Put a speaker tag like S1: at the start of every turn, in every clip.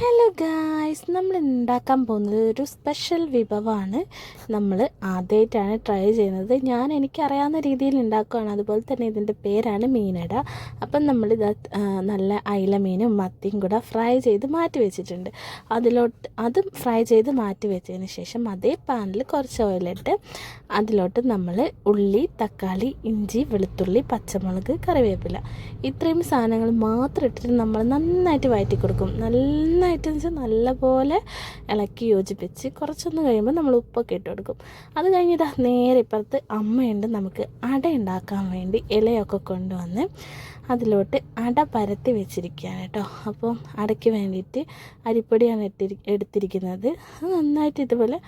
S1: Hello guys, നമ്മൾ ഉണ്ടാക്കാൻ പോകുന്നത് ഒരു സ്പെഷ്യൽ വിഭവമാണ്. നമ്മൾ ആദ്യമായിട്ടാണ് ട്രൈ ചെയ്യുന്നത്. എനിക്കറിയാവുന്ന രീതിയിൽ ഉണ്ടാക്കുകയാണ്. അതുപോലെ തന്നെ ഇതിൻ്റെ പേരാണ് മീനട. അപ്പം നമ്മളിത് നല്ല അയില മീനും മത്തിയും കൂടെ ഫ്രൈ ചെയ്ത് മാറ്റി വെച്ചിട്ടുണ്ട്. അതും ഫ്രൈ ചെയ്ത് മാറ്റി വെച്ചതിന് ശേഷം അതേ പാനിൽ കുറച്ച് ഓയിലിട്ട് അതിലോട്ട് നമ്മൾ ഉള്ളി, തക്കാളി, ഇഞ്ചി, വെളുത്തുള്ളി, പച്ചമുളക്, കറിവേപ്പില ഇത്രയും സാധനങ്ങൾ മാത്രം ഇട്ടിട്ട് നമ്മൾ നന്നായിട്ട് വഴറ്റി കൊടുക്കും. നന്നായിട്ടെന്ന് വെച്ചാൽ നല്ലപോലെ ഇളക്കി യോജിപ്പിച്ച് കുറച്ചൊന്ന് കഴിയുമ്പോൾ നമ്മൾ ഉപ്പൊക്കെ ഇട്ട് കൊടുക്കും. അത് കഴിഞ്ഞിട്ട് നേരെ ഇപ്പുറത്ത് അമ്മയുണ്ട് നമുക്ക് അട ഉണ്ടാക്കാൻ വേണ്ടി ഇലയൊക്കെ കൊണ്ടുവന്ന് അതിലോട്ട് അട പരത്തി വെച്ചിരിക്കുകയാണ് കേട്ടോ. അപ്പം അടയ്ക്ക് വേണ്ടിയിട്ട് അരിപ്പൊടിയാണ് എടുത്തിരിക്കുന്നത്. അത് നന്നായിട്ട് ഇതുപോലെ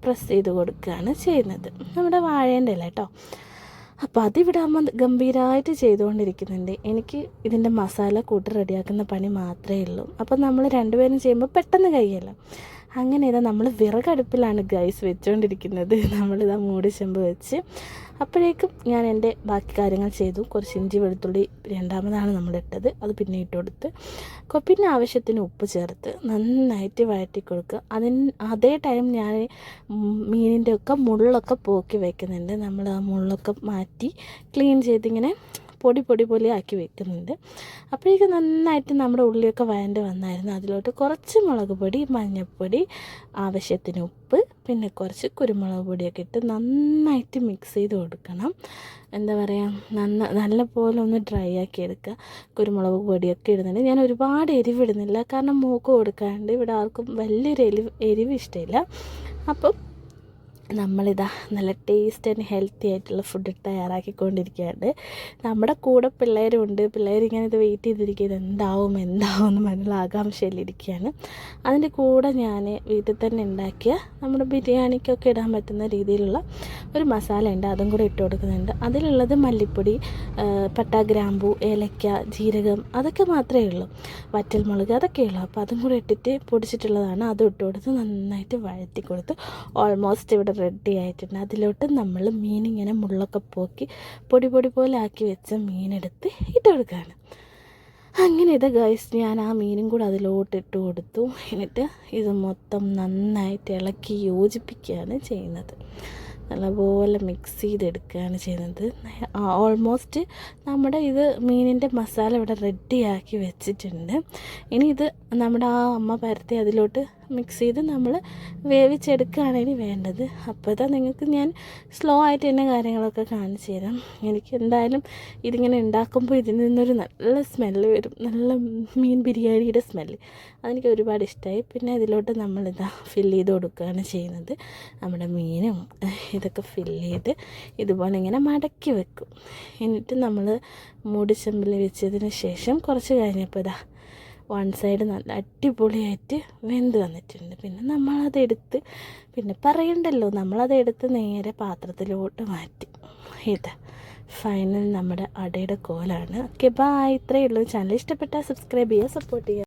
S1: പ്രസ് ചെയ്ത് കൊടുക്കുകയാണ് ചെയ്യുന്നത്. നമ്മുടെ വാഴേൻ്റെ ഇല കേട്ടോ. അപ്പോൾ അതിവിടെ അമ്മ ഗംഭീരമായിട്ട് ചെയ്തുകൊണ്ടിരിക്കുന്നുണ്ട്. എനിക്ക് ഇതിൻ്റെ മസാല കൂട്ട് റെഡിയാക്കുന്ന പണി മാത്രമേ ഉള്ളൂ. അപ്പോൾ നമ്മൾ രണ്ടുപേരും ചെയ്യുമ്പോൾ പെട്ടെന്ന് കഴിയല്ലോ. അങ്ങനെ ഇതാ നമ്മൾ വിറകടുപ്പിലാണ് ഗൈസ് വെച്ചുകൊണ്ടിരിക്കുന്നത്. നമ്മളിതാ മൂടി ചെമ്പ് വെച്ച് അപ്പോഴേക്കും ഞാൻ എൻ്റെ ബാക്കി കാര്യങ്ങൾ ചെയ്തു. കുറച്ച് ഇഞ്ചി, വെളുത്തുള്ളി രണ്ടാമതാണ് നമ്മളിട്ടത്, അത് പിന്നെ ഇട്ട് കൊടുത്ത് പിന്നെ ആവശ്യത്തിന് ഉപ്പ് ചേർത്ത് നന്നായിട്ട് വഴറ്റി കൊടുക്കുക. അതേ ടൈം ഞാൻ മീനിൻ്റെ ഒക്കെ മുള്ളൊക്കെ പോക്കി വയ്ക്കുന്നുണ്ട്. നമ്മൾ ആ മുള്ളൊക്കെ മാറ്റി ക്ലീൻ ചെയ്തിങ്ങനെ പൊടി പോലെ ആക്കി വെക്കുന്നുണ്ട്. അപ്പോഴേക്കും നന്നായിട്ട് നമ്മുടെ ഉള്ളിയൊക്കെ വഴണ്ട് വന്നായിരുന്നു. അതിലോട്ട് കുറച്ച് മുളക് പൊടി, മഞ്ഞൾപ്പൊടി, ആവശ്യത്തിന് ഉപ്പ്, പിന്നെ കുറച്ച് കുരുമുളക് പൊടിയൊക്കെ ഇട്ട് നന്നായിട്ട് മിക്സ് ചെയ്ത് കൊടുക്കണം. എന്താ പറയുക, നല്ലപോലെ ഒന്ന് ഡ്രൈ ആക്കി എടുക്കുക. കുരുമുളക് പൊടിയൊക്കെ ഇടുന്നുണ്ട്. ഞാൻ ഒരുപാട് എരിവിടുന്നില്ല, കാരണം മൂക്ക് കൊടുക്കാണ്ട് ഇവിടെ ആർക്കും വലിയൊരു എരിവ് ഇഷ്ടമില്ല. അപ്പം നമ്മളിതാ നല്ല ടേസ്റ്റ് ആൻഡ് ഹെൽത്തി ആയിട്ടുള്ള ഫുഡ് തയ്യാറാക്കിക്കൊണ്ടിരിക്കുകയാണ്. നമ്മുടെ കൂടെ പിള്ളേരുണ്ട്. പിള്ളേരിങ്ങനെ ഇത് വെയിറ്റ് ചെയ്തിരിക്കുന്നത് എന്താവും എന്ന് മനസ്സിൽ ആകാംക്ഷയിലിരിക്കുകയാണ്. അതിൻ്റെ കൂടെ ഞാൻ വീട്ടിൽ തന്നെ ഉണ്ടാക്കിയ നമ്മുടെ ബിരിയാണിക്കൊക്കെ ഇടാൻ പറ്റുന്ന രീതിയിലുള്ള ഒരു മസാല ഉണ്ട്, അതും കൂടെ ഇട്ട് കൊടുക്കുന്നുണ്ട്. അതിലുള്ളത് മല്ലിപ്പൊടി, പട്ട, ഗ്രാമ്പൂ, ഏലക്ക, ജീരകം അതൊക്കെ മാത്രമേ ഉള്ളൂ. വറ്റൽമുളക് അതൊക്കെ ഉള്ളൂ. അപ്പോൾ അതും കൂടെ ഇട്ടിട്ട് പൊടിച്ചിട്ടുള്ളതാണ്. അതും ഇട്ട് കൊടുത്ത് നന്നായിട്ട് വഴറ്റി കൊടുത്ത് ഓൾമോസ്റ്റ് ഇവിടെ റെഡി ആയിട്ടുണ്ട്. അതിലോട്ട് നമ്മൾ മീനിങ്ങനെ മുള്ളൊക്കെ പോക്കി പൊടി പോലെ ആക്കി വെച്ച മീനെടുത്ത് ഇട്ട് കൊടുക്കുകയാണ്. അങ്ങനെ ഇത് ഗൈസ് ഞാൻ ആ മീനും കൂടെ അതിലോട്ട് ഇട്ട് കൊടുത്തു. എന്നിട്ട് ഇത് മൊത്തം നന്നായിട്ട് ഇളക്കി യോജിപ്പിക്കുകയാണ് ചെയ്യുന്നത്. നല്ലപോലെ മിക്സ് ചെയ്തെടുക്കുകയാണ് ചെയ്യുന്നത്. ഓൾമോസ്റ്റ് നമ്മുടെ ഇത് മീനിൻ്റെ മസാല ഇവിടെ റെഡിയാക്കി വെച്ചിട്ടുണ്ട്. ഇനി ഇത് നമ്മുടെ ആ അമ്മ പരത്തി അതിലോട്ട് മിക്സ് ചെയ്ത് നമ്മൾ വേവിച്ചെടുക്കുകയാണ് ഇനി വേണ്ടത്. അപ്പോൾ നിങ്ങൾക്ക് ഞാൻ സ്ലോ ആയിട്ട് തന്നെ കാര്യങ്ങളൊക്കെ കാണിച്ചു തരാം. എനിക്ക് എന്തായാലും ഇതിങ്ങനെ ഉണ്ടാക്കുമ്പോൾ ഇതിൽ നിന്നൊരു നല്ല സ്മെല്ല് വരും, നല്ല മീൻ ബിരിയാണിയുടെ സ്മെല്ല്. അതെനിക്ക് ഒരുപാട് ഇഷ്ടമായി. പിന്നെ ഇതിലോട്ട് നമ്മളിതാ ഫില്ല് ചെയ്ത് കൊടുക്കുകയാണ് ചെയ്യുന്നത്. നമ്മുടെ മീനും ഇതൊക്കെ ഫില്ല് ചെയ്ത് ഇതുപോലെ ഇങ്ങനെ മടക്കി വെക്കും. എന്നിട്ട് നമ്മൾ മൂടിച്ചെമ്പിൽ വെച്ചതിന് ശേഷം കുറച്ച് കഴിഞ്ഞപ്പോൾ ഇതാ വൺ സൈഡ് നല്ല അടിപൊളിയായിട്ട് വെന്ത് വന്നിട്ടുണ്ട്. പിന്നെ നമ്മളതെടുത്ത് പിന്നെ പറയണ്ടല്ലോ, നമ്മളതെടുത്ത് നേരെ പാത്രത്തിലോട്ട് മാറ്റി. ഇത് ഫൈനൽ നമ്മുടെ അടയുടെ കോലാണ്. Okay, by. ഇത്രയേ ഉള്ളൂ. ചാനൽ ഇഷ്ടപ്പെട്ടാൽ സബ്സ്ക്രൈബ് ചെയ്യുക, സപ്പോർട്ട് ചെയ്യുക.